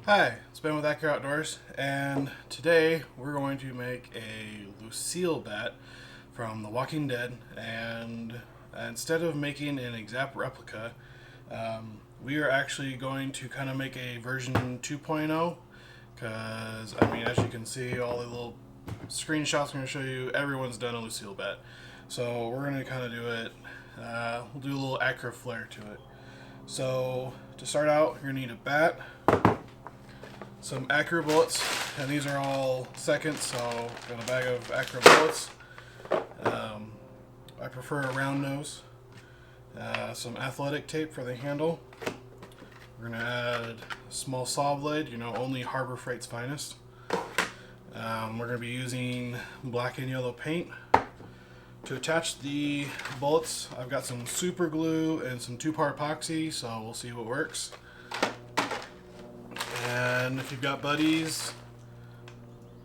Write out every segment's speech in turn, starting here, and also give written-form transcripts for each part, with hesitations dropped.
Hi, it's Ben with Accura Outdoors, and today we're going to make a Lucille bat from The Walking Dead. And instead of making an exact replica, we are actually going to kind of make a version 2.0. Because, as you can see, all the little screenshots I'm going to show you, everyone's done a Lucille bat. So we're going to kind of do it, we'll do a little Accura flair to it. So to start out, you're going to need a bat, some Accura Bullets, and these are all seconds, so got a bag of Accura Bullets. I prefer a round nose. Some athletic tape for the handle. We're going to add a small saw blade, only Harbor Freight's finest. We're going to be using black and yellow paint. To attach the bullets, I've got some super glue and some 2-part epoxy, so we'll see what works. And if you've got buddies,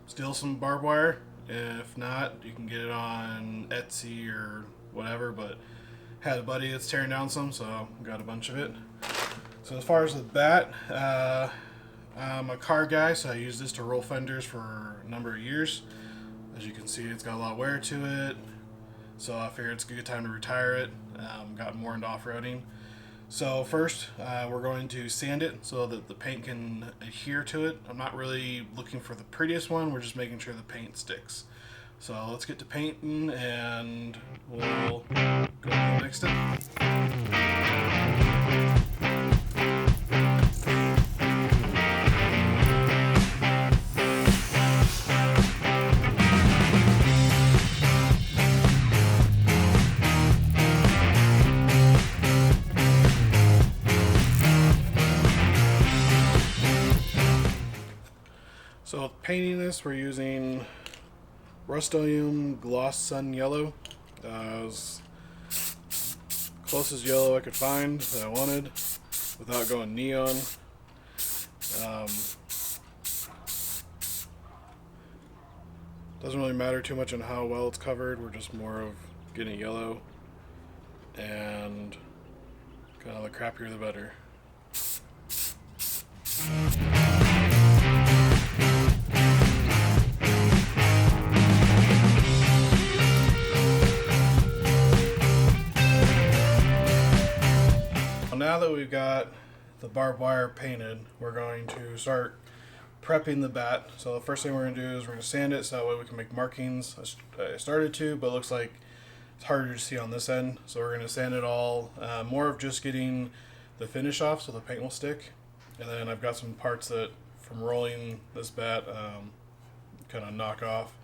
steal some barbed wire. If not, you can get it on Etsy or whatever, but had a buddy that's tearing down some, so got a bunch of it. So as far as the bat, I'm a car guy, so I use this to roll fenders for a number of years. As you can see, it's got a lot of wear to it, so I figured it's a good time to retire it. Got more into off-roading. So first, we're going to sand it so that the paint can adhere to it. I'm not really looking for the prettiest one, we're just making sure the paint sticks. So let's get to painting and we'll go to the next step. So painting this, we're using Rust-Oleum Gloss Sun Yellow. As closest yellow I could find that I wanted without going neon. Doesn't really matter too much on how well it's covered, we're just more of getting yellow, and kind of the crappier the better. Now that we've got the barbed wire painted, we're going to start prepping the bat. So the first thing we're going to do is we're going to sand it so that way we can make markings. I started to, but it looks like it's harder to see on this end. So we're going to sand it all, more of just getting the finish off so the paint will stick. And then I've got some parts that from rolling this bat kind of knock off.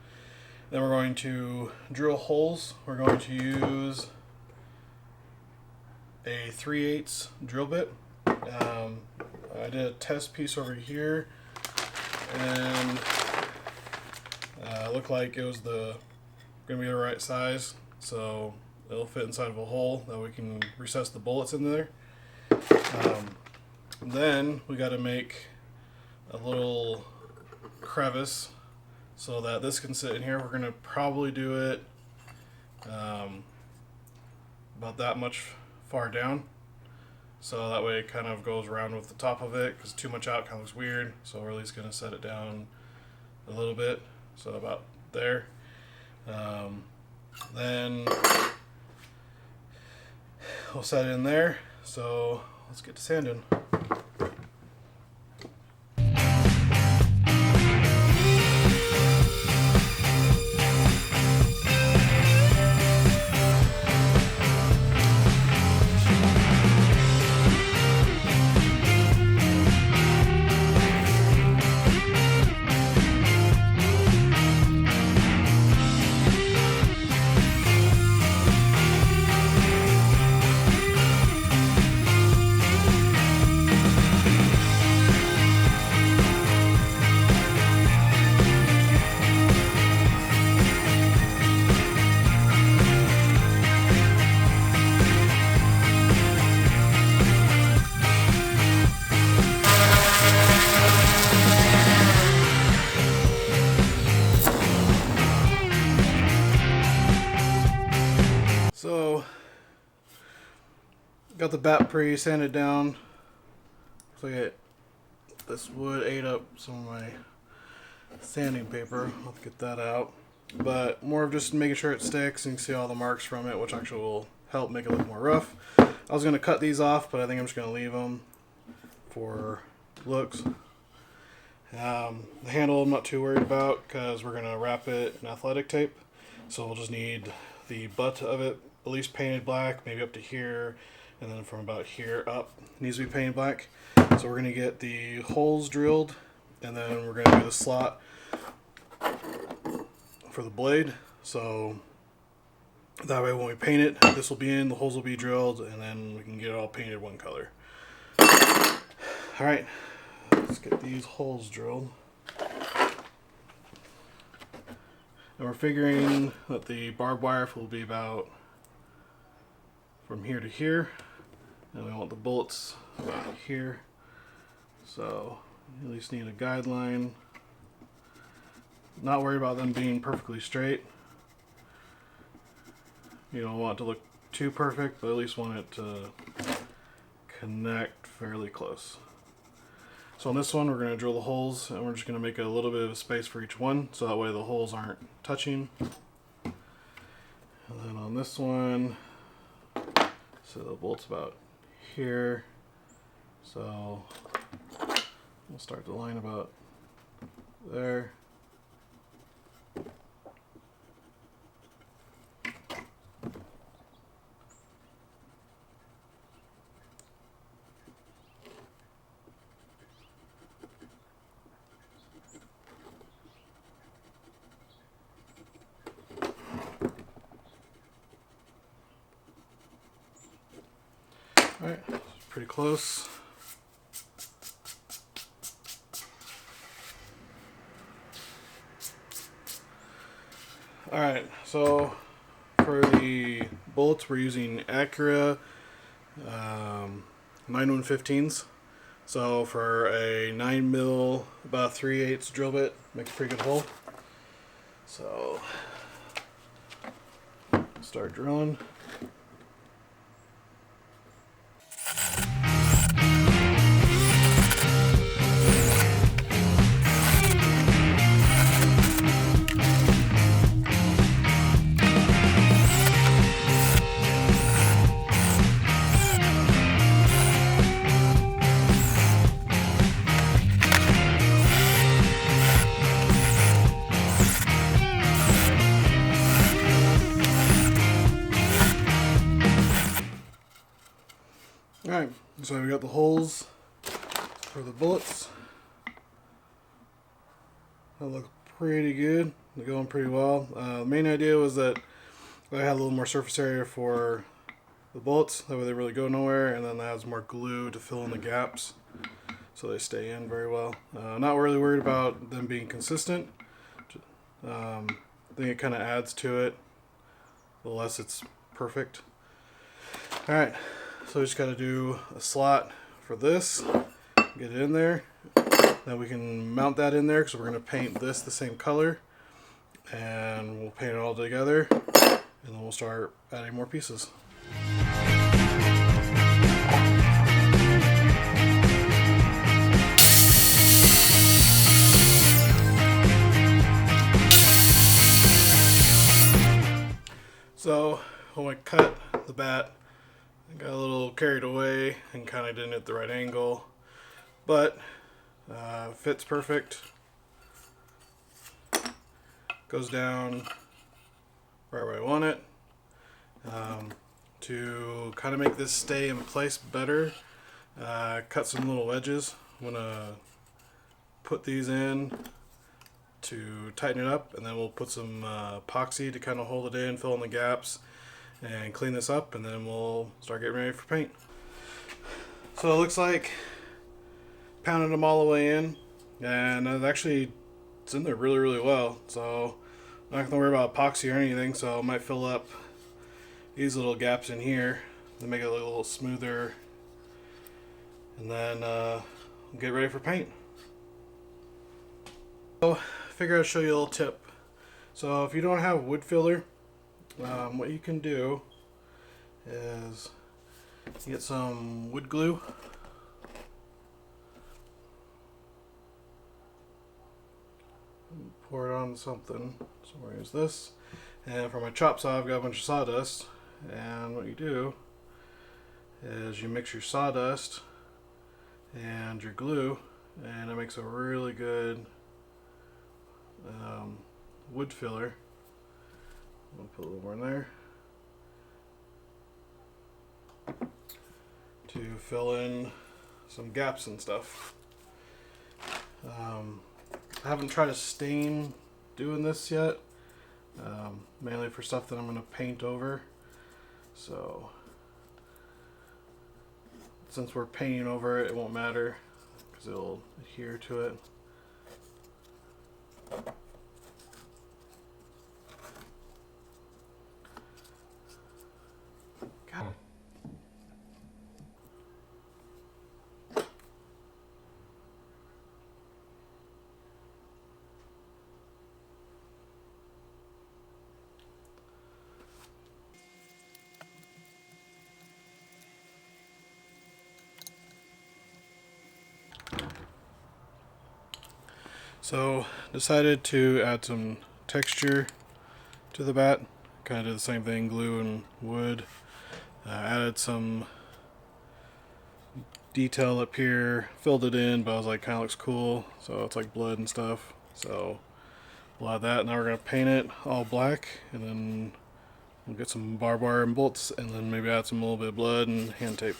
Then we're going to drill holes. We're going to use a 3/8 drill bit. I did a test piece over here, and it looked like it was gonna be the right size, so it'll fit inside of a hole that we can recess the bullets in there. Then we got to make a little crevice so that this can sit in here. We're gonna probably do it about that much far down, so that way it kind of goes around with the top of it, because too much out kind of looks weird. So we're at least going to set it down a little bit, so about there. Then we'll set it in there, so let's get to sanding. So, got the bat pre-sanded down. Looks like it this would ate up some of my sanding paper. Let's get that out. But more of just making sure it sticks, and you can see all the marks from it, which actually will help make it look more rough. I was going to cut these off, but I think I'm just going to leave them for looks. The handle I'm not too worried about because we're going to wrap it in athletic tape. So we'll just need the butt of it at least painted black, maybe up to here, and then from about here up it needs to be painted black. So we're going to get the holes drilled, and then we're going to do the slot for the blade. So that way when we paint it, this will be in, the holes will be drilled, and then we can get it all painted one color. Alright, let's get these holes drilled. And we're figuring that the barbed wire will be about from here to here, and we want the bullets about here. So you at least need a guideline. Not worried about them being perfectly straight. You don't want it to look too perfect, but at least want it to connect fairly close. So on this one, we're going to drill the holes, and we're just going to make a little bit of a space for each one, so that way the holes aren't touching. And then on this one, so the bolt's about here, so we'll start the line about there. Alright, pretty close. Alright, so for the bullets we're using Accura 9115s. So for a 9mm, about 3/8 drill bit, makes a pretty good hole. So start drilling. Alright, so we got the holes for the bullets. They look pretty good. They're going pretty well. The main idea was that I had a little more surface area for the bullets. That way they really go nowhere, and then that has more glue to fill in the gaps so they stay in very well. Not really worried about them being consistent. I think it kind of adds to it, the less it's perfect. Alright. So we just got to do a slot for this, get it in there. Then we can mount that in there because we're going to paint this the same color. And we'll paint it all together, and then we'll start adding more pieces. So when I cut the bat, I got a little carried away and kind of didn't hit the right angle, but fits perfect. Goes down right where I want it. To kind of make this stay in place better, cut some little wedges. I'm gonna put these in to tighten it up, and then we'll put some epoxy to kind of hold it in, fill in the gaps, and clean this up, and then we'll start getting ready for paint. So it looks like pounded them all the way in, and it's in there really well, so I'm not gonna worry about epoxy or anything. So I might fill up these little gaps in here to make it look a little smoother, and then get ready for paint. So I figured I'd show you a little tip. So if you don't have wood filler, what you can do is get some wood glue, pour it on something. So we're gonna use this. And for my chop saw, I've got a bunch of sawdust. And what you do is you mix your sawdust and your glue, and it makes a really good wood filler. I'll put a little more in there to fill in some gaps and stuff. I haven't tried a stain doing this yet, mainly for stuff that I'm going to paint over. So since we're painting over it, it won't matter because it'll adhere to it. God. So decided to add some texture to the bat. Kind of did the same thing, glue and wood. Added some detail up here, filled it in, but I was like, kind of looks cool. So it's like blood and stuff. So we'll add that. Now we're gonna paint it all black, and then we'll get some barbed wire and bolts, and then maybe add some little bit of blood and hand tape.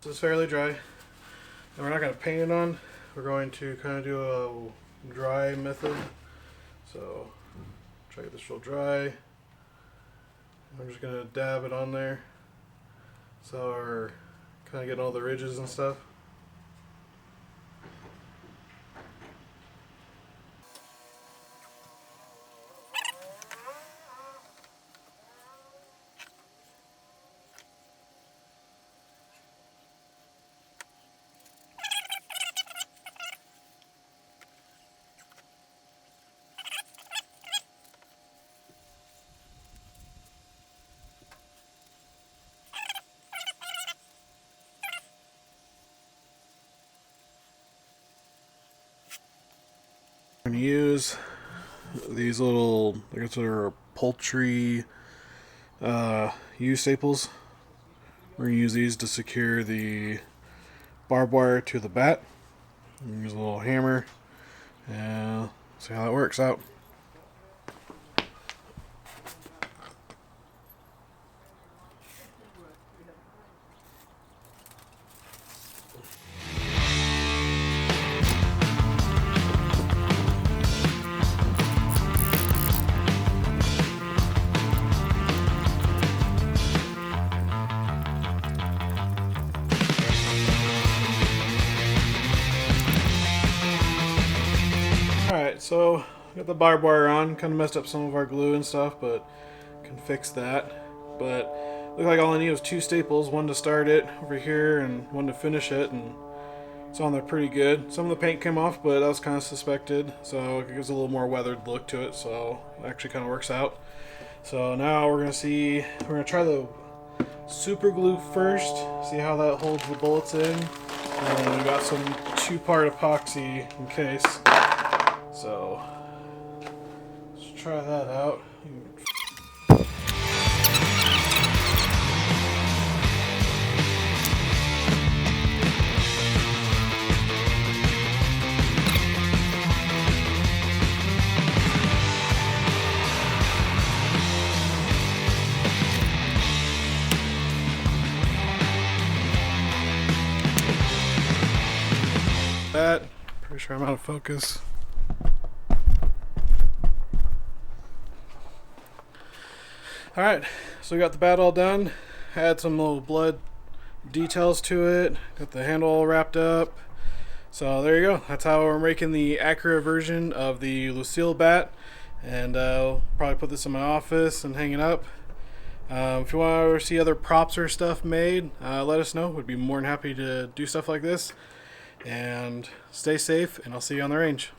This is fairly dry, and we're not going to paint it on. We're going to kind of do a dry method. So try to get this real dry. I'm just going to dab it on there, so we're kind of getting all the ridges and stuff. I'm going to use these little, I guess they're poultry U-staples. We're going to use these to secure the barbed wire to the bat. Use a little hammer and see how that works out. Alright, so got the barbed wire on, kind of messed up some of our glue and stuff, but can fix that. But looked like all I need was 2 staples, one to start it over here and one to finish it, and it's on there pretty good. Some of the paint came off, but that was kind of suspected, so it gives a little more weathered look to it, so it actually kind of works out. So now we're gonna try the super glue first, see how that holds the bullets in, and we got some 2-part epoxy in case. So let's try that out. bat. Pretty sure I'm out of focus. Alright, so we got the bat all done. Had some little blood details to it. Got the handle all wrapped up. So there you go. That's how we're making the Accura version of the Lucille bat. And I'll probably put this in my office and hang it up. If you want to see other props or stuff made, let us know. We'd be more than happy to do stuff like this. And stay safe, and I'll see you on the range.